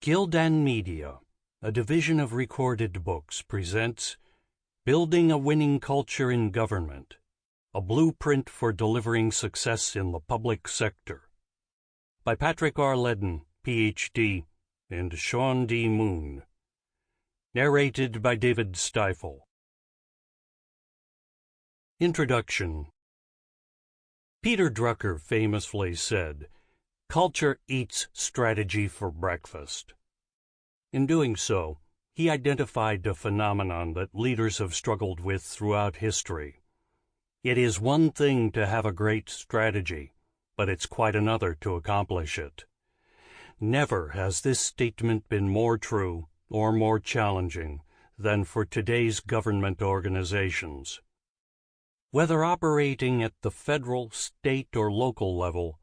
Gildan Media, a division of Recorded Books, presents Building a Winning Culture in Government, a Blueprint for Delivering Success in the Public Sector, by Patrick R. Leddin, Ph.D., and Sean D. Moon. Narrated by David Stifel. Introduction. Peter Drucker famously said, "Culture eats strategy for breakfast." In doing so, he identified a phenomenon that leaders have struggled with throughout history. It is one thing to have a great strategy, but it's quite another to accomplish it. Never has this statement been more true or more challenging than for today's government organizations. Whether operating at the federal, state, or local level,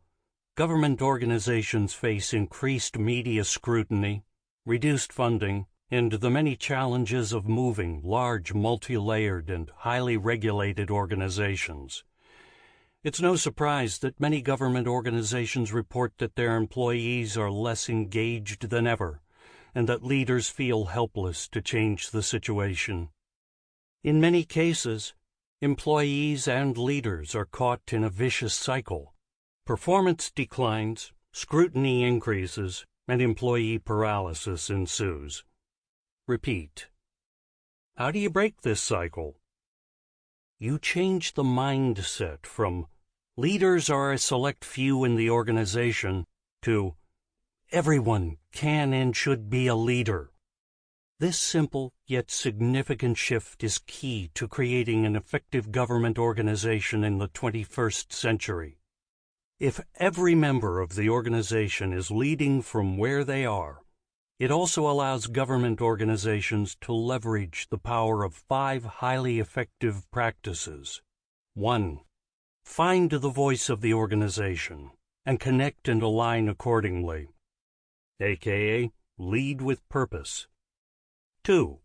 government organizations face increased media scrutiny, reduced funding, and the many challenges of moving large, multi-layered, and highly regulated organizations. It's no surprise that many government organizations report that their employees are less engaged than ever, and that leaders feel helpless to change the situation. In many cases, employees and leaders are caught in a vicious cycle. Performance declines, scrutiny increases, and employee paralysis ensues. Repeat. How do you break this cycle? You change the mindset from leaders are a select few in the organization to everyone can and should be a leader. This simple yet significant shift is key to creating an effective government organization in the 21st century. If every member of the organization is leading from where they are, it also allows government organizations to leverage the power of 5 highly effective practices. 1. Find the voice of the organization and connect and align accordingly, aka lead with purpose. 2.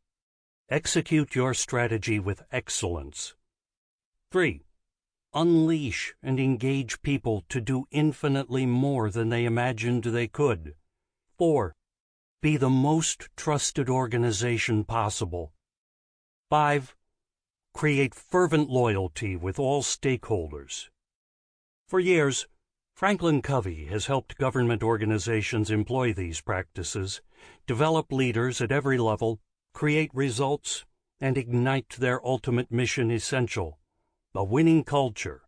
Execute your strategy with excellence. 3. Unleash and engage people to do infinitely more than they imagined they could. 4. Be the most trusted organization possible. 5. Create fervent loyalty with all stakeholders. For years, Franklin Covey has helped government organizations employ these practices, develop leaders at every level, create results, and ignite their ultimate mission essential: a winning culture.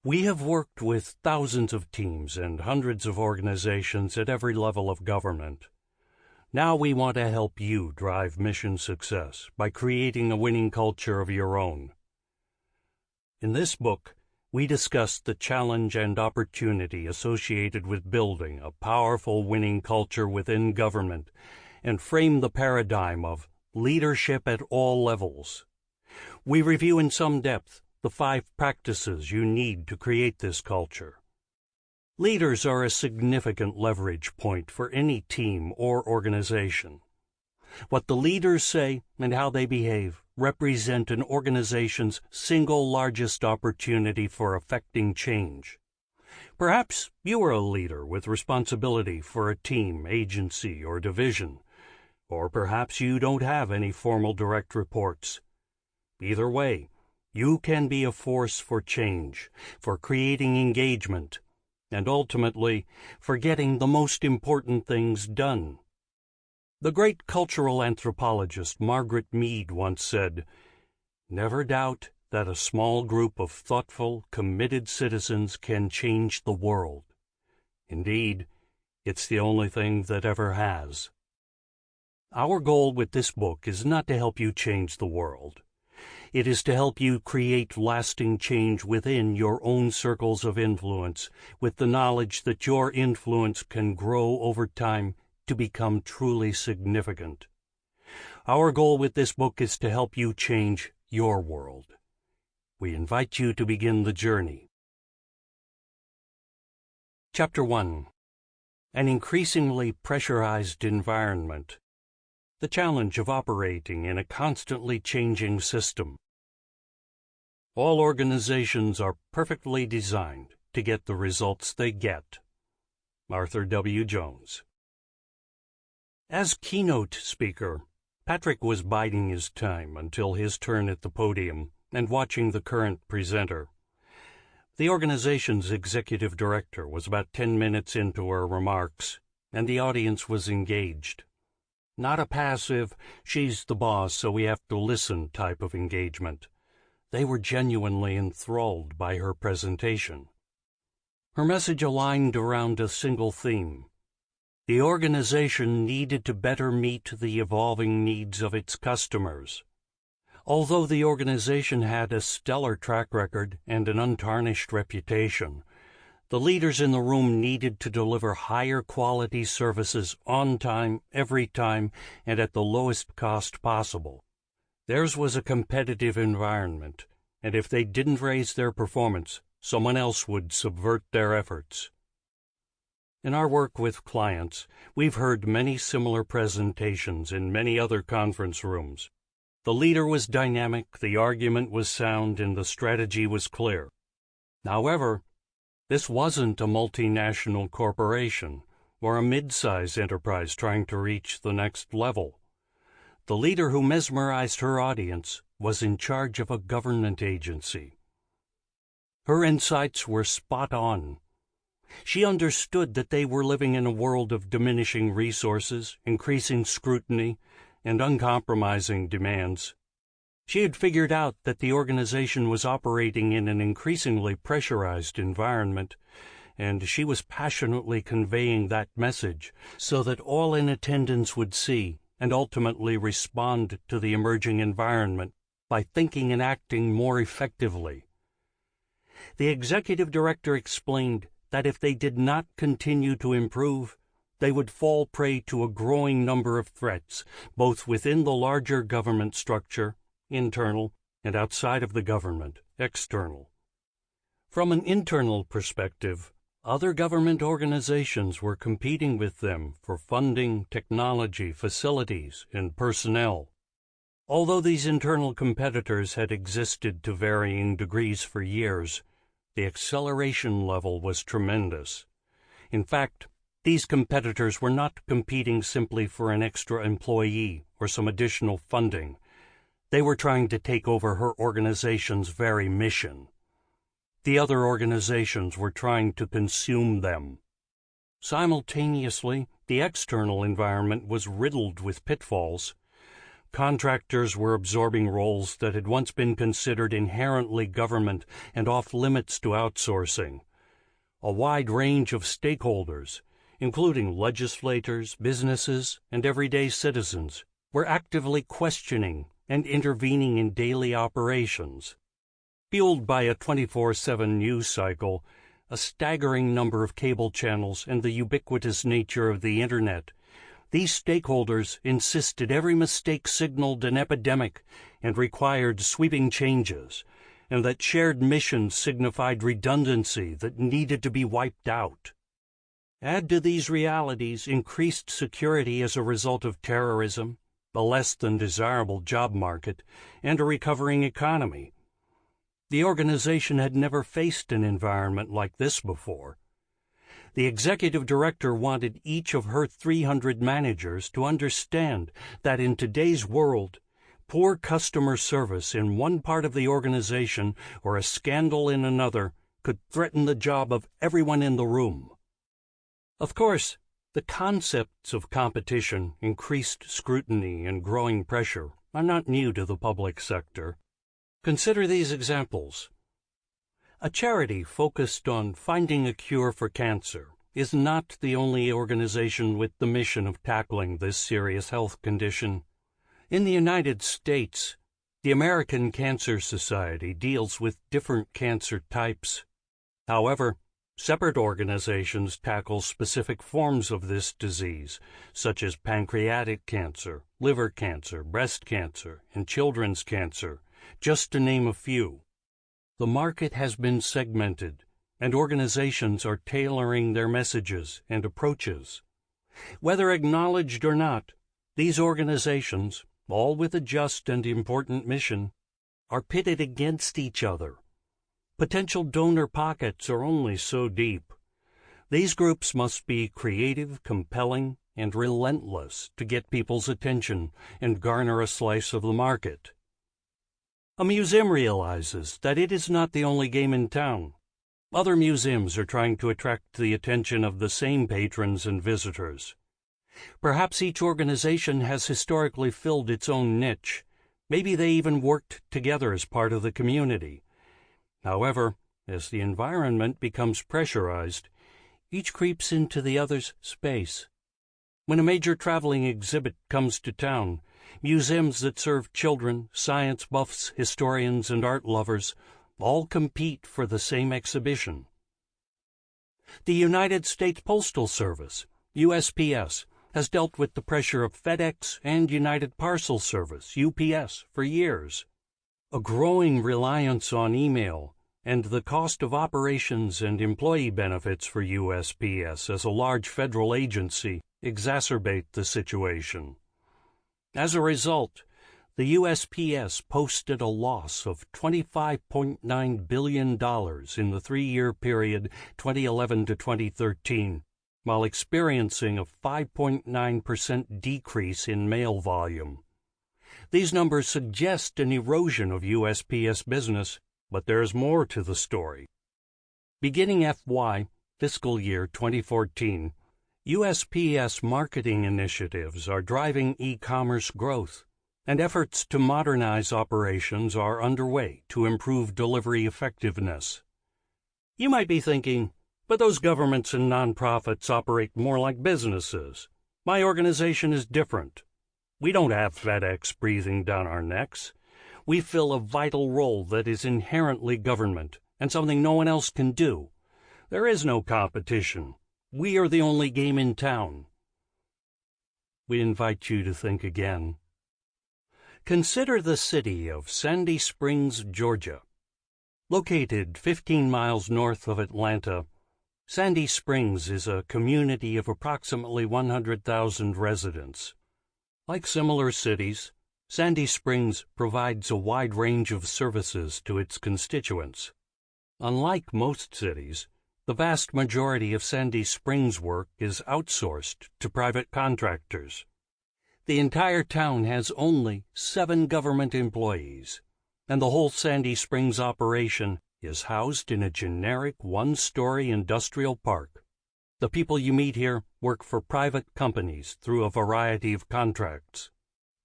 We have worked with thousands of teams and hundreds of organizations at every level of government. Now we want to help you drive mission success by creating a winning culture of your own. In this book, we discuss the challenge and opportunity associated with building a powerful winning culture within government and frame the paradigm of leadership at all levels. We review in some depth the 5 practices you need to create this culture. Leaders are a significant leverage point for any team or organization. What the leaders say and how they behave represent an organization's single largest opportunity for affecting change. Perhaps you are a leader with responsibility for a team, agency, or division, or perhaps you don't have any formal direct reports. Either way, you can be a force for change, for creating engagement, and ultimately for getting the most important things done. The great cultural anthropologist Margaret Mead once said, "Never doubt that a small group of thoughtful, committed citizens can change the world. Indeed, it's the only thing that ever has." Our goal with this book is not to help you change the world. It is to help you create lasting change within your own circles of influence, with the knowledge that your influence can grow over time to become truly significant. Our goal with this book is to help you change your world. We invite you to begin the journey. Chapter 1. An increasingly pressurized environment. The challenge of operating in a constantly changing system. All organizations are perfectly designed to get the results they get. Arthur W. Jones. As keynote speaker, Patrick was biding his time until his turn at the podium and watching the current presenter. The organization's executive director was about 10 minutes into her remarks, and the audience was engaged. Not a passive, she's the boss so we have to listen type of engagement. They were genuinely enthralled by her presentation. Her message aligned around a single theme. The organization needed to better meet the evolving needs of its customers. Although the organization had a stellar track record and an untarnished reputation, the leaders in the room needed to deliver higher quality services on time, every time, and at the lowest cost possible. Theirs was a competitive environment, and if they didn't raise their performance, someone else would subvert their efforts. In our work with clients, we've heard many similar presentations in many other conference rooms. The leader was dynamic, the argument was sound, and the strategy was clear. However, this wasn't a multinational corporation or a mid-size enterprise trying to reach the next level. The leader who mesmerized her audience was in charge of a government agency. Her insights were spot on. She understood that they were living in a world of diminishing resources, increasing scrutiny, and uncompromising demands. She had figured out that the organization was operating in an increasingly pressurized environment, and she was passionately conveying that message so that all in attendance would see and ultimately respond to the emerging environment by thinking and acting more effectively. The executive director explained that if they did not continue to improve, they would fall prey to a growing number of threats, both within the larger government structure, internal, and outside of the government, external. From an internal perspective, other government organizations were competing with them for funding, technology, facilities, and personnel. Although these internal competitors had existed to varying degrees for years, the acceleration level was tremendous. In fact, these competitors were not competing simply for an extra employee or some additional funding. They were trying to take over her organization's very mission. The other organizations were trying to consume them. Simultaneously, the external environment was riddled with pitfalls. Contractors were absorbing roles that had once been considered inherently government and off-limits to outsourcing. A wide range of stakeholders, including legislators, businesses, and everyday citizens, were actively questioning and intervening in daily operations. Fueled by a 24/7 news cycle, a staggering number of cable channels, and the ubiquitous nature of the Internet, these stakeholders insisted every mistake signaled an epidemic and required sweeping changes, and that shared missions signified redundancy that needed to be wiped out. Add to these realities increased security as a result of terrorism, a less than desirable job market, and a recovering economy. The organization had never faced an environment like this before. The executive director wanted each of her 300 managers to understand that in today's world, poor customer service in one part of the organization or a scandal in another could threaten the job of everyone in the room. Of course, the concepts of competition, increased scrutiny, and growing pressure are not new to the public sector. Consider these examples. A charity focused on finding a cure for cancer is not the only organization with the mission of tackling this serious health condition. In the United States, the American Cancer Society deals with different cancer types. However, separate organizations tackle specific forms of this disease, such as pancreatic cancer, liver cancer, breast cancer, and children's cancer, just to name a few. The market has been segmented, and organizations are tailoring their messages and approaches. Whether acknowledged or not, these organizations, all with a just and important mission, are pitted against each other. Potential donor pockets are only so deep. These groups must be creative, compelling, and relentless to get people's attention and garner a slice of the market. A museum realizes that it is not the only game in town. Other museums are trying to attract the attention of the same patrons and visitors. Perhaps each organization has historically filled its own niche. Maybe they even worked together as part of the community. However, as the environment becomes pressurized, each creeps into the other's space. When a major traveling exhibit comes to town, museums that serve children, science buffs, historians, and art lovers all compete for the same exhibition. The United States Postal Service, USPS, has dealt with the pressure of FedEx and United Parcel Service, UPS, for years. A growing reliance on email and the cost of operations and employee benefits for USPS as a large federal agency exacerbate the situation. As a result, the USPS posted a loss of $25.9 billion in the 3-year period 2011 to 2013, while experiencing a 5.9% decrease in mail volume. These numbers suggest an erosion of USPS business, but there's more to the story. Beginning FY, fiscal year 2014, USPS marketing initiatives are driving e-commerce growth, and efforts to modernize operations are underway to improve delivery effectiveness. You might be thinking, but those governments and nonprofits operate more like businesses. My organization is different. We don't have FedEx breathing down our necks. We fill a vital role that is inherently government and something no one else can do. There is no competition. We are the only game in town. We invite you to think again. Consider the city of Sandy Springs, Georgia. Located 15 miles north of Atlanta, Sandy Springs is a community of approximately 100,000 residents. Like similar cities, Sandy Springs provides a wide range of services to its constituents. Unlike most cities, the vast majority of Sandy Springs work is outsourced to private contractors. The entire town has only 7 government employees, and the whole Sandy Springs operation is housed in a generic 1-story industrial park. The people you meet here work for private companies through a variety of contracts.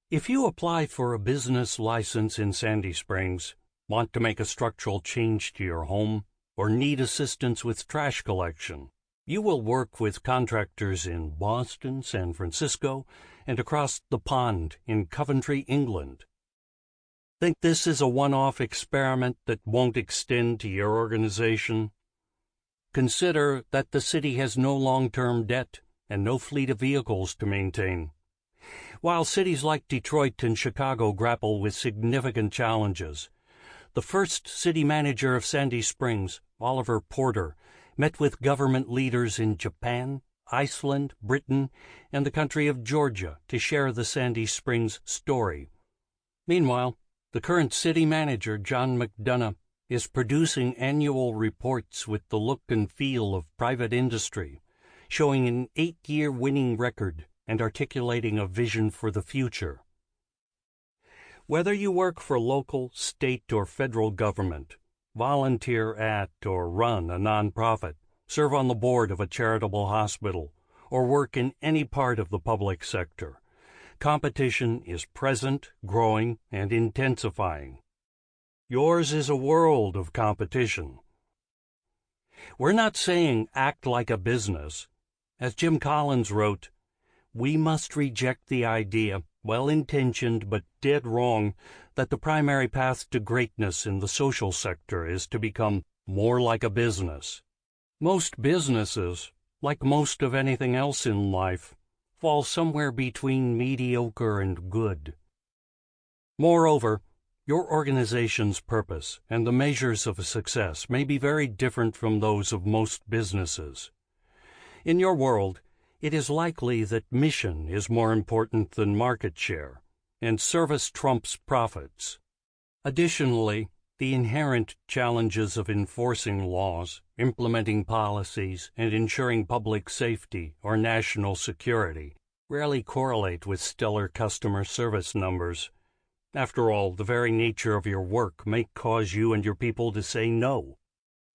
If you apply for a business license in Sandy Springs, want to make a structural change to your home, or need assistance with trash collection, you will work with contractors in Boston, San Francisco, and across the pond in Coventry, England. Think this is a one-off experiment that won't extend to your organization? Consider that the city has no long-term debt and no fleet of vehicles to maintain. While cities like Detroit and Chicago grapple with significant challenges, the first city manager of Sandy Springs, Oliver Porter, met with government leaders in Japan, Iceland, Britain, and the country of Georgia to share the Sandy Springs story. Meanwhile, the current city manager, John McDonough, is producing annual reports with the look and feel of private industry, showing an 8-year winning record and articulating a vision for the future. Whether you work for local, state, or federal government, volunteer at or run a nonprofit, serve on the board of a charitable hospital, or work in any part of the public sector, competition is present, growing, and intensifying. Yours is a world of competition. We're not saying act like a business. As Jim Collins wrote, we must reject the idea, well-intentioned but dead wrong, that the primary path to greatness in the social sector is to become more like a business. Most businesses, like most of anything else in life, fall somewhere between mediocre and good. Moreover, your organization's purpose and the measures of success may be very different from those of most businesses. In your world, it is likely that mission is more important than market share, and service trumps profits. Additionally, The inherent challenges of enforcing laws, implementing policies, and ensuring public safety or national security rarely correlate with stellar customer service numbers. After all, the very nature of your work may cause you and your people to say no.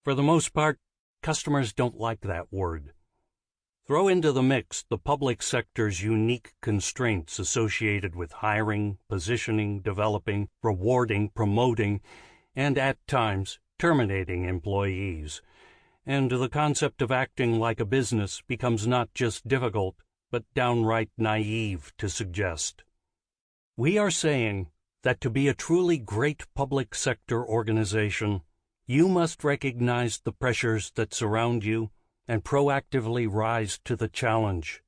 For the most part, customers don't like that word. Throw into the mix the public sector's unique constraints associated with hiring, positioning, developing, rewarding, promoting, and at times terminating employees, and the concept of acting like a business becomes not just difficult, but downright naive to suggest. We are saying that to be a truly great public sector organization, you must recognize the pressures that surround you and proactively rise to the challenge.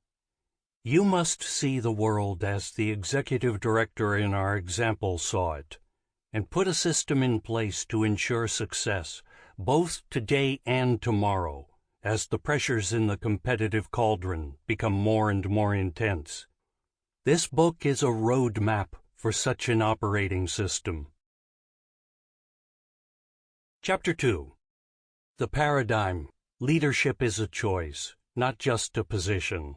You must see the world as the executive director in our example saw it, and put a system in place to ensure success, both today and tomorrow, as the pressures in the competitive cauldron become more and more intense. This book is a roadmap for such an operating system. Chapter 2. The Paradigm. Leadership is a choice, not just a position.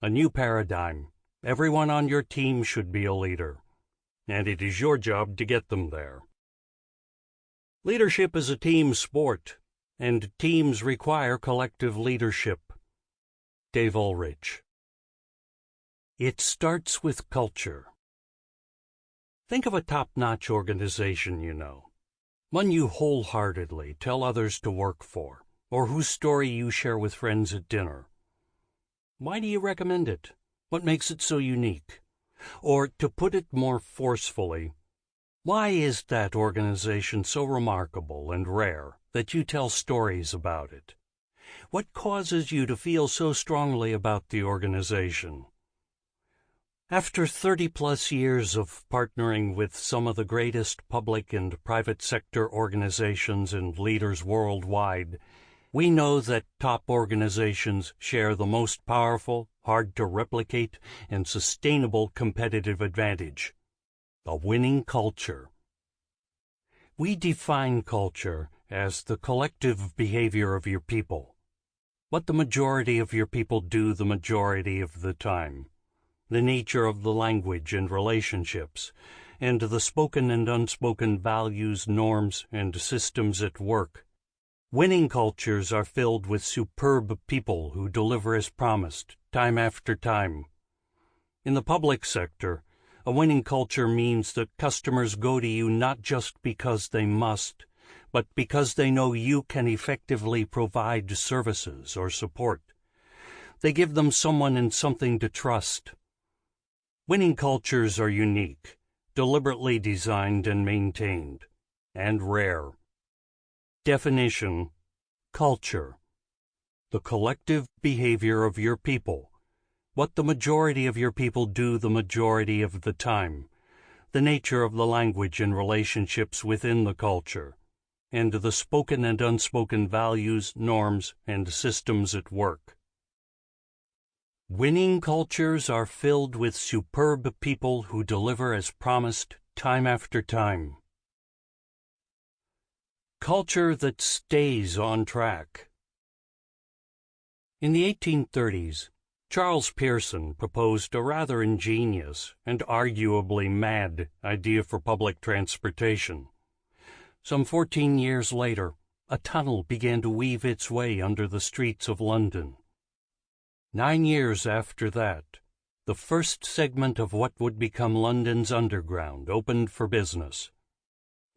A new paradigm. Everyone on your team should be a leader, and it is your job to get them there. Leadership is a team sport, and teams require collective leadership. Dave Ulrich. It starts with culture. Think of a top-notch organization you know, one you wholeheartedly tell others to work for, or whose story you share with friends at dinner. Why do you recommend it? What makes it so unique? Or, to put it more forcefully, why is that organization so remarkable and rare that you tell stories about it? What causes you to feel so strongly about the organization? After 30-plus years of partnering with some of the greatest public and private sector organizations and leaders worldwide, we know that top organizations share the most powerful, hard-to-replicate, and sustainable competitive advantage: a winning culture. We define culture as the collective behavior of your people, what the majority of your people do the majority of the time, the nature of the language and relationships, and the spoken and unspoken values, norms, and systems at work. Winning cultures are filled with superb people who deliver as promised, time after time. In the public sector, a winning culture means that customers go to you not just because they must, but because they know you can effectively provide services or support. They give them someone and something to trust. Winning cultures are unique, deliberately designed and maintained, and rare. Definition: culture. The collective behavior of your people, what the majority of your people do the majority of the time, the nature of the language and relationships within the culture, and the spoken and unspoken values, norms, and systems at work. Winning cultures are filled with superb people who deliver as promised, time after time. Culture that stays on track. In the 1830s, Charles Pearson proposed a rather ingenious and arguably mad idea for public transportation. Some 14 years later, a tunnel began to weave its way under the streets of London. 9 years after that, the first segment of what would become London's Underground opened for business.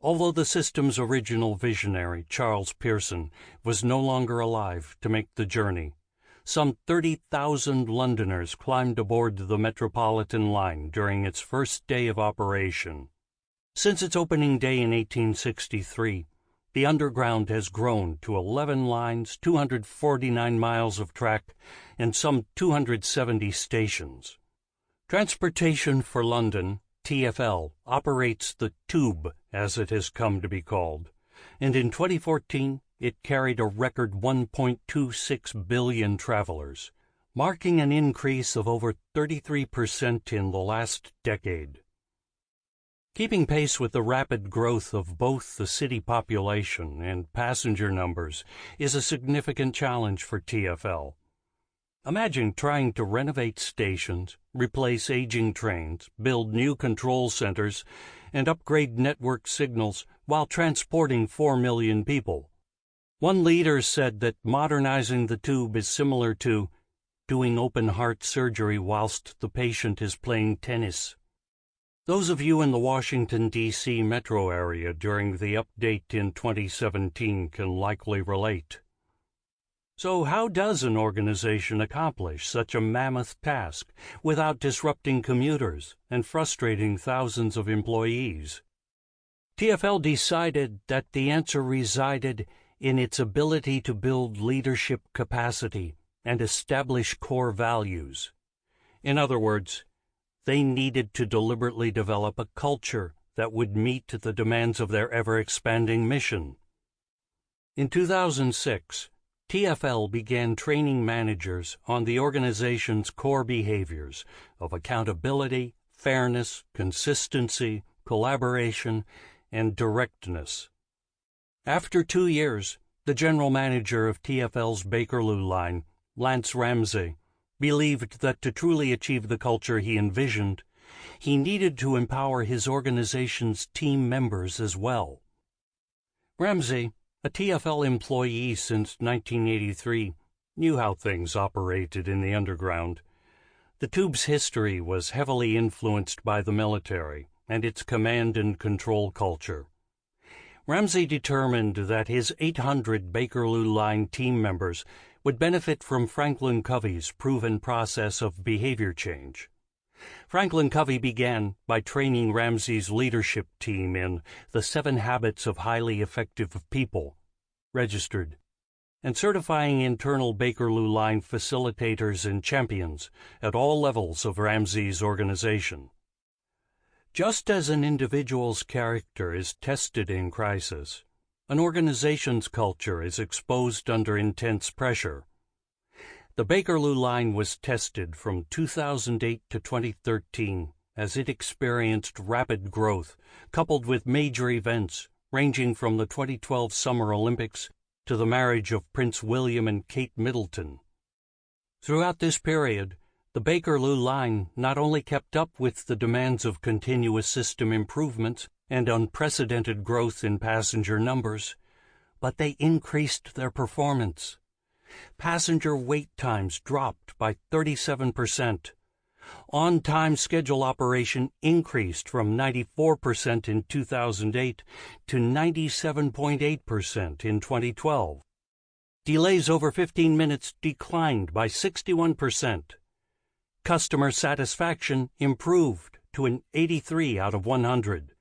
Although the system's original visionary, Charles Pearson, was no longer alive to make the journey, some 30,000 Londoners climbed aboard the Metropolitan line during its first day of operation. Since its opening day in 1863, the Underground has grown to 11 lines, 249 miles of track, and some 270 stations. Transportation for London, TfL, operates the Tube, as it has come to be called, and in 2014 it carried a record 1.26 billion travelers, marking an increase of over 33% in the last decade. Keeping pace with the rapid growth of both the city population and passenger numbers is a significant challenge for TfL. Imagine trying to renovate stations, replace aging trains, build new control centers, and upgrade network signals while transporting 4 million people. One leader said that modernizing the tube is similar to doing open-heart surgery whilst the patient is playing tennis. Those of you in the Washington, D.C. metro area during the update in 2017 can likely relate. So how does an organization accomplish such a mammoth task without disrupting commuters and frustrating thousands of employees? TfL decided that the answer resided in its ability to build leadership capacity and establish core values. In other words, they needed to deliberately develop a culture that would meet the demands of their ever-expanding mission. In 2006, TfL began training managers on the organization's core behaviors of accountability, fairness, consistency, collaboration, and directness. After 2 years, the general manager of TfL's Bakerloo line, Lance Ramsey, believed that to truly achieve the culture he envisioned, he needed to empower his organization's team members as well. Ramsey, a TfL employee since 1983, knew how things operated in the underground. The tube's history was heavily influenced by the military and its command and control culture. Ramsey determined that his 800 Bakerloo line team members would benefit from Franklin Covey's proven process of behavior change. Franklin Covey began by training Ramsey's leadership team in the 7 Habits of Highly Effective People, registered, and certifying internal Bakerloo line facilitators and champions at all levels of Ramsey's organization. Just as an individual's character is tested in crisis, an organization's culture is exposed under intense pressure. The Bakerloo line was tested from 2008 to 2013 as it experienced rapid growth, coupled with major events ranging from the 2012 Summer Olympics to the marriage of Prince William and Kate Middleton. Throughout this period, the Bakerloo line not only kept up with the demands of continuous system improvements and unprecedented growth in passenger numbers, but they increased their performance. Passenger wait times dropped by 37%. On-time schedule operation increased from 94% in 2008 to 97.8% in 2012. Delays over 15 minutes declined by 61%. Customer satisfaction improved to an 83 out of 100.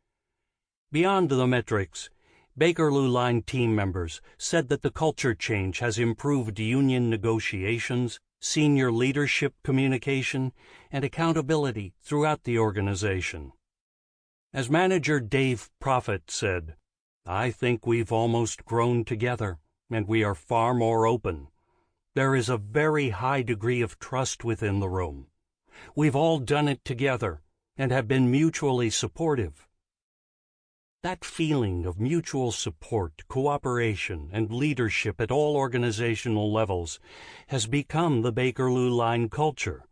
Beyond the metrics, Bakerloo line team members said that the culture change has improved union negotiations, senior leadership communication, and accountability throughout the organization. As manager Dave Proffitt said, "I think we've almost grown together, and we are far more open. There is a very high degree of trust within the room. We've all done it together and have been mutually supportive." That feeling of mutual support, cooperation, and leadership at all organizational levels has become the Bakerloo line culture.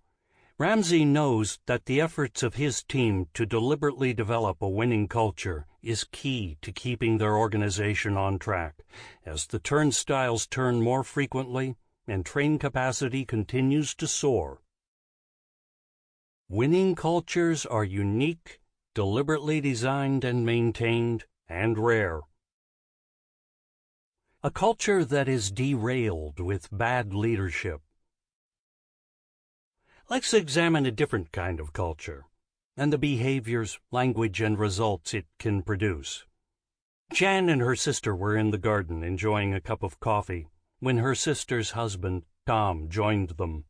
Ramsey knows that the efforts of his team to deliberately develop a winning culture is key to keeping their organization on track, as the turnstiles turn more frequently and train capacity continues to soar. Winning cultures are unique, deliberately designed and maintained, and rare. A culture that is derailed with bad leadership. Let's examine a different kind of culture, and the behaviors, language, and results it can produce. Jan and her sister were in the garden enjoying a cup of coffee when her sister's husband, Tom, joined them.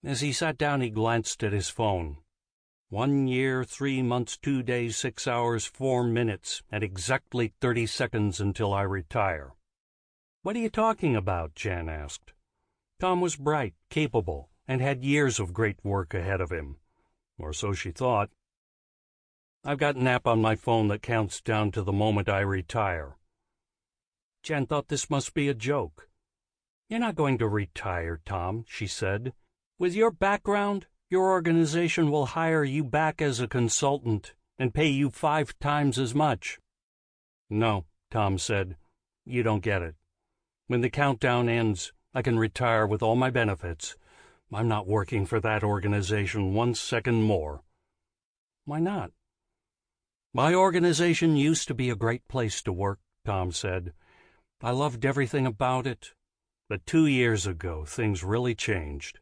As he sat down, he glanced at his phone. 1 year, 3 months, 2 days, 6 hours, 4 minutes, and exactly 30 seconds until I retire. "What are you talking about?" Jan asked. Tom was bright, capable, and had years of great work ahead of him. Or so she thought. I've got an app on my phone that counts down to the moment I retire." Jen thought this must be a joke. "You're not going to retire, Tom," she said. "With your background, your organization will hire you back as a consultant and pay you 5 times as much." "No," Tom said. "You don't get it. When the countdown ends, I can retire with all my benefits. I'm not working for that organization 1 second more." "Why not?" "My organization used to be a great place to work," Tom said. "I loved everything about it. But 2 years ago, things really changed.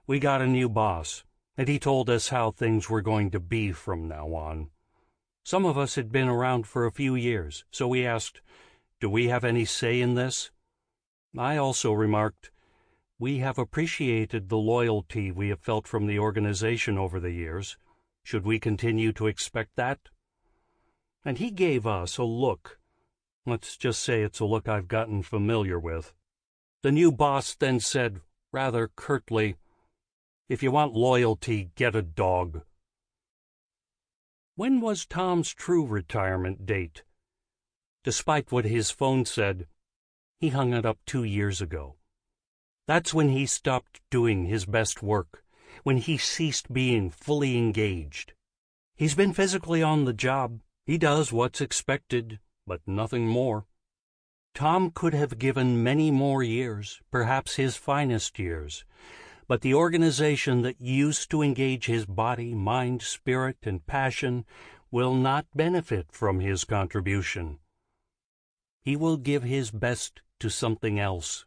We got a new boss, and he told us how things were going to be from now on. Some of us had been around for a few years, so we asked, do we have any say in this? I also remarked, we have appreciated the loyalty we have felt from the organization over the years. Should we continue to expect that? And he gave us a look. Let's just say it's a look I've gotten familiar with. The new boss then said, rather curtly, "If you want loyalty, get a dog." When was Tom's true retirement date? Despite what his phone said, he hung it up 2 years ago. That's when he stopped doing his best work, when he ceased being fully engaged. He's been physically on the job. He does what's expected, but nothing more. Tom could have given many more years, perhaps his finest years, but the organization that used to engage his body, mind, spirit, and passion will not benefit from his contribution. He will give his best to something else.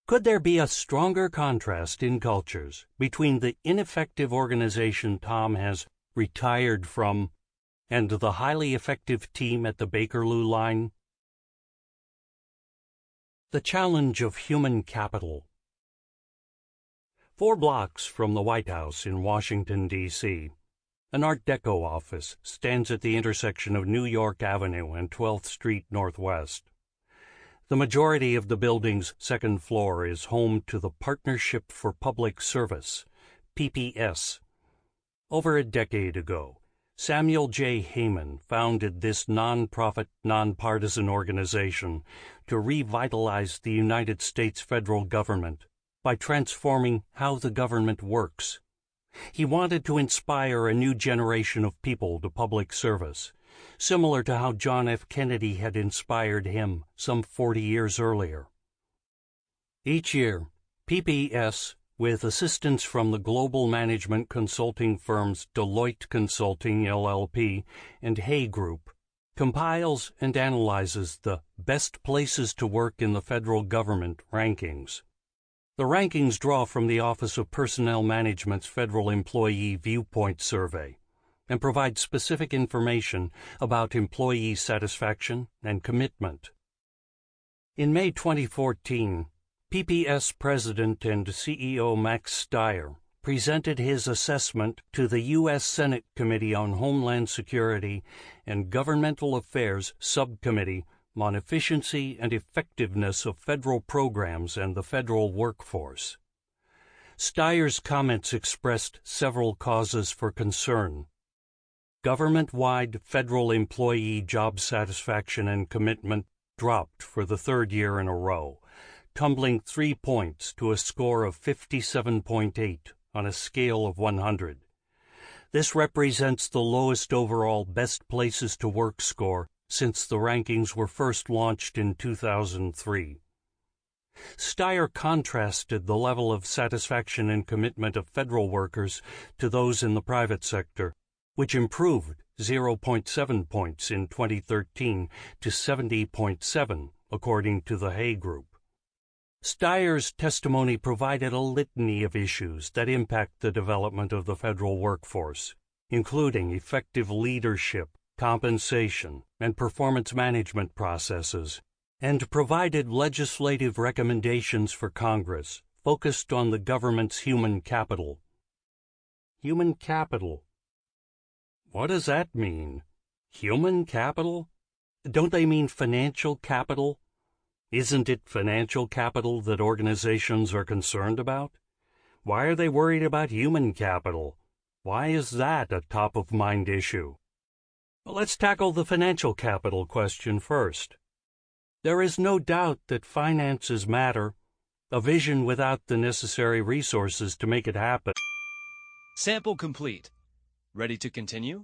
Could there be a stronger contrast in cultures between the ineffective organization Tom has retired from and the highly effective team at the Bakerloo line? The challenge of human capital. 4 blocks from the White House in Washington, D.C., an Art Deco office stands at the intersection of New York Avenue and 12th Street Northwest. The majority of the building's second floor is home to the Partnership for Public Service, PPS. Over a decade ago, Samuel J. Heyman founded this nonprofit, nonpartisan organization to revitalize the United States federal government by transforming how the government works. He wanted to inspire a new generation of people to public service, similar to how John F. Kennedy had inspired him some 40 years earlier. Each year, PPS, with assistance from the global management consulting firms Deloitte Consulting, LLP, and Hay Group, compiles and analyzes the best places to work in the federal government rankings. The rankings draw from the Office of Personnel Management's Federal Employee Viewpoint Survey and provide specific information about employee satisfaction and commitment. In May 2014, PPS President and CEO Max Stier presented his assessment to the U.S. Senate Committee on Homeland Security and Governmental Affairs Subcommittee on Efficiency and Effectiveness of Federal Programs and the Federal Workforce. Stier's comments expressed several causes for concern. Government-wide federal employee job satisfaction and commitment dropped for the 3rd year in a row, tumbling 3 points to a score of 57.8 on a scale of 100. This represents the lowest overall Best Places to Work score since the rankings were first launched in 2003. Stier contrasted the level of satisfaction and commitment of federal workers to those in the private sector, which improved 0.7 points in 2013 to 70.7, according to the Hay Group. Stier's testimony provided a litany of issues that impact the development of the federal workforce, including effective leadership, compensation, and performance management processes, and provided legislative recommendations for Congress focused on the government's human capital. Human capital. What does that mean? Human capital? Don't they mean financial capital? Isn't it financial capital that organizations are concerned about? Why are they worried about human capital? Why is that a top-of-mind issue? Well, let's tackle the financial capital question first. There is no doubt that finances matter, a vision without the necessary resources to make it happen. Sample complete. Ready to continue?